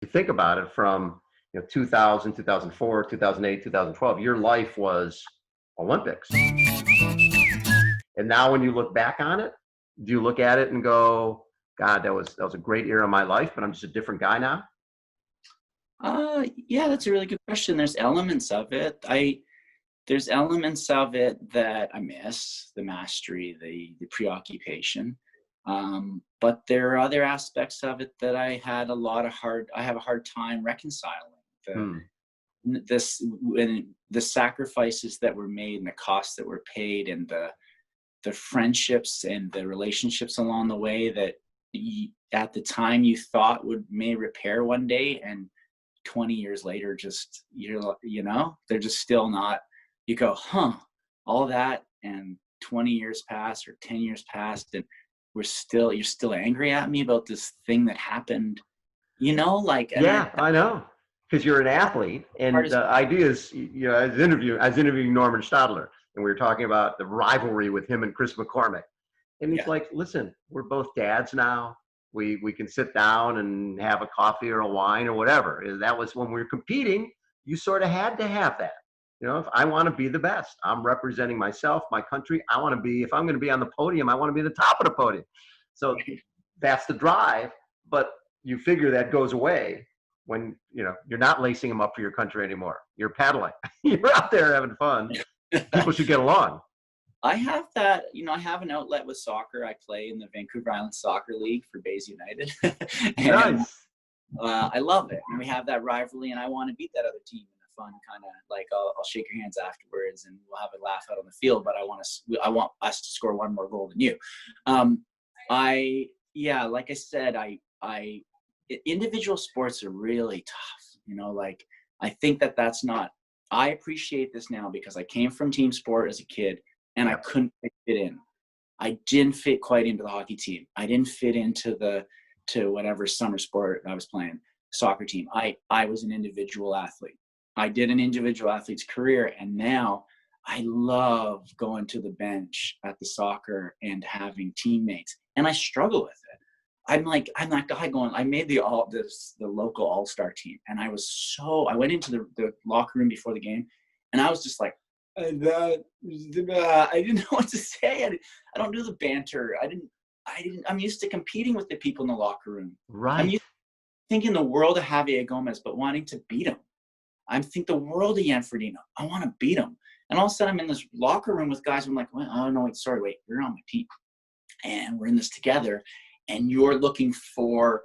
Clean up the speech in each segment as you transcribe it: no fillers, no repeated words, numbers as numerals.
You think about it from 2000, 2004, 2008, 2012, your life was Olympics. And now when you look back on it, do you look at it and go, God, that was a great era of my life, but I'm just a different guy now? Yeah, that's a really good question. There's elements of it. There's elements of it that I miss, the mastery, the preoccupation. But there are other aspects of it that I have a hard time reconciling. Hmm. The sacrifices that were made and the costs that were paid and the friendships and the relationships along the way that at the time you thought may repair one day, and 20 years later, just they're just still not. You go, all that, and 20 years passed or 10 years passed, and you're still angry at me about this thing that happened, and Yeah, I know. Because you're an athlete, and the idea is, I was interviewing Norman Stadler, and we were talking about the rivalry with him and Chris McCormick. And he's yeah, like, listen, we're both dads now. We can sit down and have a coffee or a wine or whatever. And that was when we were competing. You sort of had to have that. If I want to be the best, I'm representing myself, my country. If I'm going to be on the podium, I want to be the top of the podium. So that's the drive. But you figure that goes away when you're not lacing them up for your country anymore. You're paddling. You're out there having fun. People should get along. I have that, I have an outlet with soccer. I play in the Vancouver Island Soccer League for Bays United. And Nice. I love it. And we have that rivalry, and I want to beat that other team in a fun kind of like, I'll shake your hands afterwards and we'll have a laugh out on the field, but I want us to score one more goal than you. Like I said, individual sports are really tough. I think that's not, I appreciate this now because I came from team sport as a kid, and I couldn't fit in. I didn't fit quite into the hockey team. I didn't fit into whatever summer sport I was playing, soccer team. I was an individual athlete. I did an individual athlete's career, and now I love going to the bench at the soccer and having teammates, and I struggle with it. I'm that guy going, I made the local all-star team, and I went into the locker room before the game, and I was just like, I didn't know what to say. I don't do the banter. I'm used to competing with the people in the locker room. I'm Right. used to thinking the world of Javier Gomez, but wanting to beat him. I think the world of Jan Frodeno. I want to beat him. And all of a sudden I'm in this locker room with guys. I'm like, oh no, wait, you're on my team. And we're in this together. And you're looking for,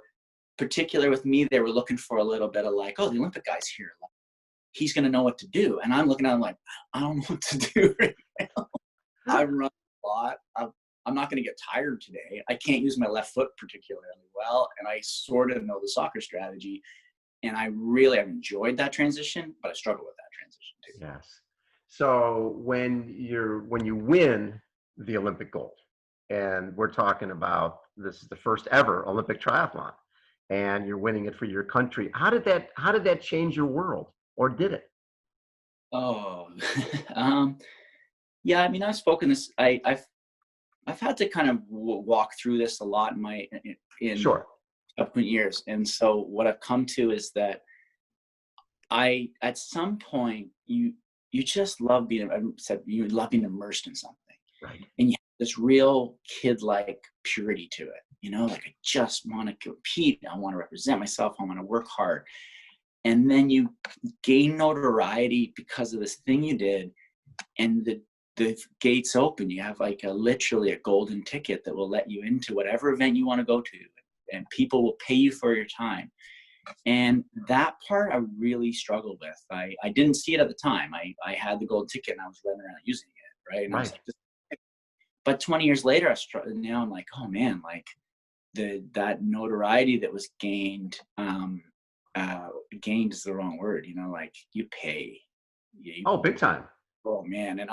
particularly with me, they were looking for a little bit of like, oh, the Olympic guy's here. Like, he's going to know what to do. And I'm looking at him like, I don't know what to do right now. I run a lot. I'm not going to get tired today. I can't use my left foot particularly well. And I sort of know the soccer strategy. And I really have enjoyed that transition, but I struggle with that transition too. Yes. So when you win the Olympic gold, and we're talking about this is the first ever Olympic triathlon, and you're winning it for your country, how did that change your world, or did it? Oh, yeah. I mean, I've spoken this. I've had to kind of walk through this a lot in Sure. subsequent years, and so what I've come to is that at some point you just love being. You love being immersed in something, Right. and you have this real kid-like purity to it. Like I just want to compete. I want to represent myself. I want to work hard. And then you gain notoriety because of this thing you did, and the gates open. You have like literally a golden ticket that will let you into whatever event you want to go to, and people will pay you for your time. And that part I really struggled with. I didn't see it at the time. I had the golden ticket and I was running around using it, right? And I was like, but 20 years later, now I'm like, oh man, like that notoriety that was gained. Gained is the wrong word, like you pay. Oh, big time. Oh man. And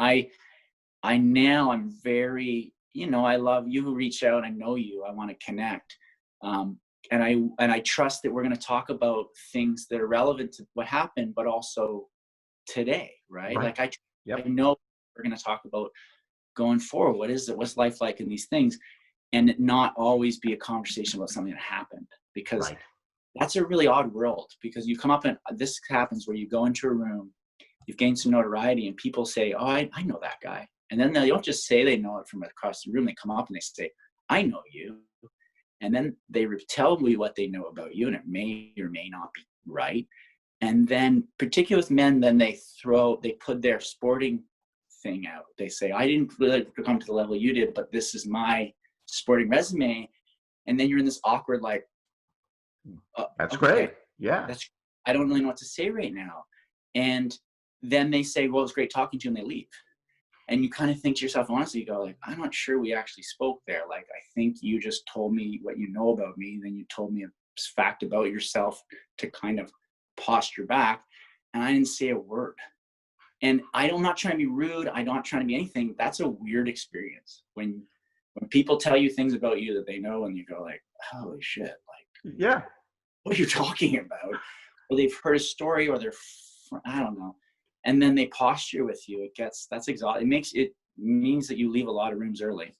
I'm very, I love you who reach out. I know you, I want to connect. And I trust that we're going to talk about things that are relevant to what happened, but also today, right? Like I know we're going to talk about going forward. What's life like in these things, and not always be a conversation about something that happened, because that's a really odd world, because you come up and this happens where you go into a room, you've gained some notoriety, and people say, oh, I know that guy. And then they don't just say they know it from across the room. They come up and they say, I know you. And then they tell me what they know about you, and it may or may not be right. And then, particularly with men, then they put their sporting thing out. They say, I didn't really come to the level you did, but this is my sporting resume. And then you're in this awkward, like, that's okay, great. Yeah. I don't really know what to say right now. And then they say, well, it's great talking to you, and they leave. And you kind of think to yourself, honestly, you go like, I'm not sure we actually spoke there. Like, I think you just told me what you know about me. Then you told me a fact about yourself to kind of posture back. And I didn't say a word. And I'm not trying to be rude. I'm not trying to be anything. That's a weird experience when people tell you things about you that they know, and you go like, holy shit, like, Yeah. what are you talking about? Or they've heard a story, or I don't know. And then they posture with you. That's exhausting. It means that you leave a lot of rooms early.